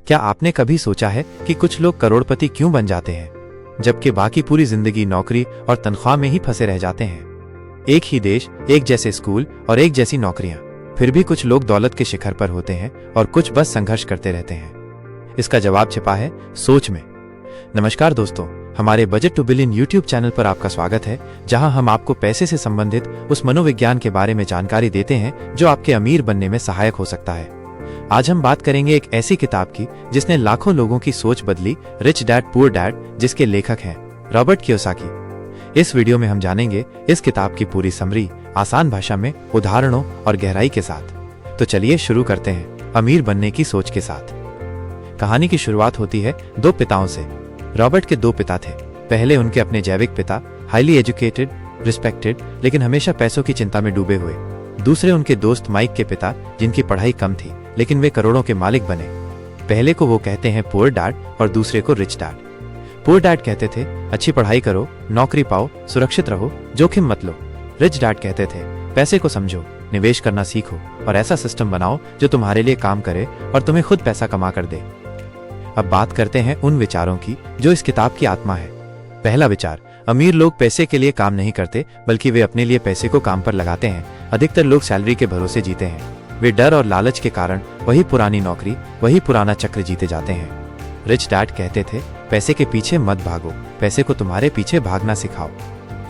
क्या आपने कभी सोचा है कि कुछ लोग करोड़पति क्यों बन जाते हैं जबकि बाकी पूरी जिंदगी नौकरी और तनख्वाह में ही फंसे रह जाते हैं। एक ही देश, एक जैसे स्कूल और एक जैसी नौकरियां, फिर भी कुछ लोग दौलत के शिखर पर होते हैं और कुछ बस संघर्ष करते रहते हैं। इसका जवाब छिपा है सोच में। नमस्कार दोस्तों, हमारे budget two billion YouTube channel पर आपका स्वागत है, जहां हम आपको पैसे से संबंधित उस मनोविज्ञान के बारे में जानकारी देते हैं जो आपके अमीर बनने में सहायक हो सकता है। आज हम बात करेंगे एक ऐसी किताब की जिसने लाखों लोगों की सोच बदली, रिच डैड पुअर डैड, जिसके लेखक हैं रॉबर्ट कियोसाकी। इस वीडियो में हम जानेंगे इस किताब की पूरी समरी, आसान भाषा में, उदाहरणों और गहराई के साथ। तो चलिए शुरू करते हैं अमीर बनने की सोच के साथ। कहानी की शुरुआत होती है दो पिताओं से। रॉबर्ट के दो पिता थे। पहले उनके अपने जैविक पिता, हाईली एजुकेटेड, रिस्पेक्टेड, लेकिन हमेशा पैसों की चिंता में डूबे हुए। दूसरे उनके दोस्त माइक के पिता, जिनकी पढ़ाई कम थी लेकिन वे करोड़ों के मालिक बने। पहले को वो कहते हैं पुअर डैड और दूसरे को रिच डैड। पुअर डैड कहते थे अच्छी पढ़ाई करो, नौकरी पाओ, सुरक्षित रहो, जोखिम मत लो। रिच डैड कहते थे पैसे को समझो, निवेश करना सीखो और ऐसा सिस्टम बनाओ जो तुम्हारे लिए काम करे और तुम्हें खुद पैसा कमा कर दे। अब बात करते हैं उन विचारों की जो इस किताब की आत्मा है। पहला विचार, अमीर लोग पैसे के लिए काम नहीं करते बल्कि वे अपने लिए पैसे को काम पर लगाते हैं। अधिकतर लोग सैलरी के भरोसे जीते हैं। वे डर और लालच के कारण वही पुरानी नौकरी, वही पुराना चक्र जीते जाते हैं। रिच डैड कहते थे पैसे के पीछे मत भागो, पैसे को तुम्हारे पीछे भागना सिखाओ।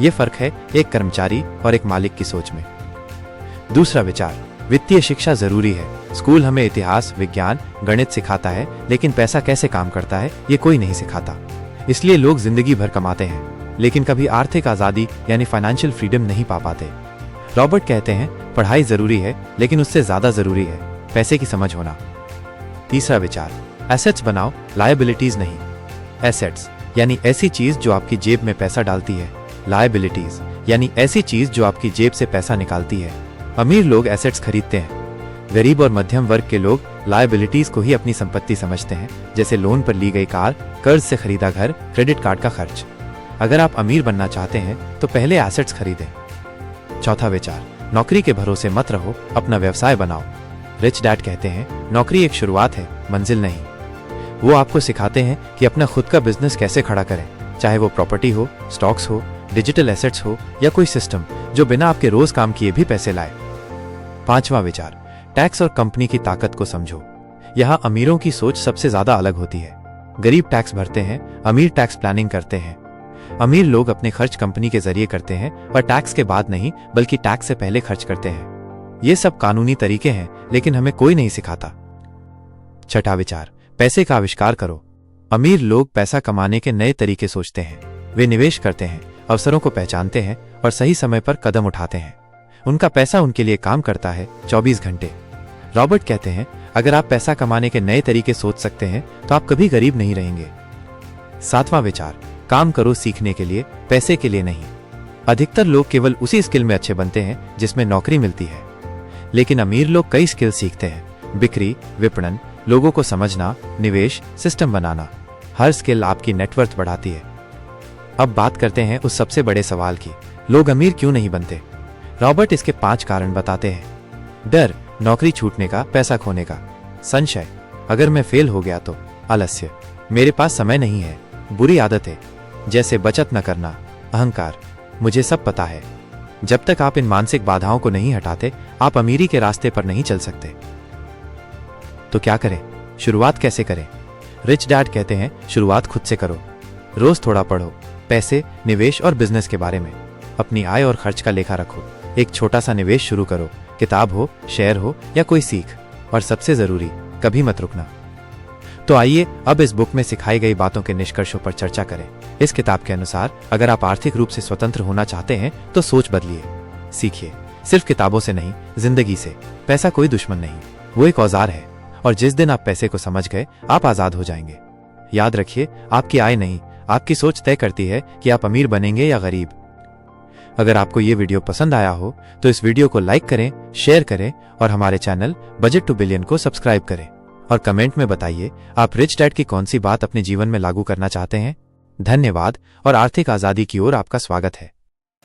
ये फर्क है एक कर्मचारी और एक मालिक की सोच में। दूसरा विचार, वित्तीय शिक्षा जरूरी है। स्कूल हमें इतिहास, विज्ञान, गणित सिखाता है, लेकिन पैसा कैसे काम करता है ये कोई नहीं सिखाता। इसलिए लोग जिंदगी भर कमाते हैं लेकिन कभी आर्थिक आजादी यानी फाइनेंशियल फ्रीडम नहीं पा पाते। रॉबर्ट कहते हैं पढ़ाई जरूरी है लेकिन उससे ज्यादा जरूरी है पैसे की समझ होना। तीसरा विचार, एसेट्स बनाओ, लायबिलिटीज नहीं। एसेट्स यानी ऐसी चीज जो आपकी जेब में पैसा डालती है, लायबिलिटीज यानी ऐसी चीज जो आपकी जेब से पैसा निकालती है। अमीर लोग एसेट्स खरीदते हैं, गरीब और मध्यम वर्ग के लोग लायबिलिटीज को ही अपनी संपत्ति समझते हैं, जैसे लोन पर ली गई कार, कर्ज से खरीदा घर, क्रेडिट कार्ड का खर्च। अगर आप अमीर बनना चाहते हैं तो पहले एसेट्स खरीदें। चौथा विचार, नौकरी के भरोसे मत रहो, अपना व्यवसाय बनाओ। रिच डैड कहते हैं नौकरी एक शुरुआत है, मंजिल नहीं। वो आपको सिखाते हैं कि अपना खुद का बिजनेस कैसे खड़ा करें, चाहे वो प्रॉपर्टी हो, स्टॉक्स हो, डिजिटल एसेट्स हो या कोई सिस्टम जो बिना आपके रोज काम किए भी पैसे लाए। पांचवा विचार, टैक्स और कंपनी की ताकत को समझो। यहाँ अमीरों की सोच सबसे ज्यादा अलग होती है। गरीब टैक्स भरते हैं, अमीर टैक्स प्लानिंग करते हैं। अमीर लोग अपने खर्च कंपनी के जरिए करते हैं और टैक्स के बाद नहीं बल्कि टैक्स से पहले खर्च करते हैं। ये सब कानूनी तरीके हैं लेकिन हमें कोई नहीं सिखाता। छठा विचार, पैसे का आविष्कार करो। अमीर लोग पैसा कमाने के नए तरीके सोचते हैं। वे निवेश करते हैं, अवसरों को पहचानते हैं और सही समय पर कदम उठाते हैं। उनका पैसा उनके लिए काम करता है 24 घंटे। रॉबर्ट कहते हैं अगर आप पैसा कमाने के नए तरीके सोच सकते हैं तो आप कभी गरीब नहीं रहेंगे। सातवां विचार, काम करो सीखने के लिए, पैसे के लिए नहीं। अधिकतर लोग केवल उसी स्किल में अच्छे बनते हैं जिसमें नौकरी मिलती है, लेकिन अमीर लोग कई स्किल सीखते हैं। बिक्री, विपणन, लोगों को समझना, निवेश, सिस्टम बनाना। हर स्किल आपकी नेटवर्थ बढ़ाती है। अब बात करते हैं उस सबसे बड़े सवाल की, लोग अमीर क्यों नहीं बनते। रॉबर्ट इसके 5 कारण बताते हैं। डर, नौकरी छूटने का, पैसा खोने का। संशय, अगर मैं फेल हो गया तो। आलस्य, मेरे पास समय नहीं है। बुरी आदतें जैसे बचत न करना। अहंकार, मुझे सब पता है। जब तक आप इन मानसिक बाधाओं को नहीं हटाते, आप अमीरी के रास्ते पर नहीं चल सकते। तो क्या करें, शुरुआत कैसे करें। रिच डैड कहते हैं शुरुआत खुद से करो। रोज थोड़ा पढ़ो, पैसे, निवेश और बिजनेस के बारे में। अपनी आय और खर्च का लेखा रखो। एक छोटा सा निवेश शुरू करो, किताब हो, शेयर हो या कोई सीख। और सबसे जरूरी, कभी मत रुकना। तो आइए अब इस बुक में सिखाई गई बातों के निष्कर्षों पर चर्चा करें। इस किताब के अनुसार अगर आप आर्थिक रूप से स्वतंत्र होना चाहते हैं तो सोच बदलिए, सीखिए। सिर्फ किताबों से नहीं, जिंदगी से। पैसा कोई दुश्मन नहीं, वो एक औजार है और जिस दिन आप पैसे को समझ गए आप आजाद हो जाएंगे। याद रखिए, आपकी आय नहीं, आपकी सोच तय करती है कि आप अमीर बनेंगे या गरीब। अगर आपको ये वीडियो पसंद आया हो तो इस वीडियो को लाइक करें, शेयर करें और हमारे चैनल बजट टू बिलियन को सब्सक्राइब करें। और कमेंट में बताइए आप रिच डैड की कौन सी बात अपने जीवन में लागू करना चाहते हैं। धन्यवाद और आर्थिक आजादी की ओर आपका स्वागत है।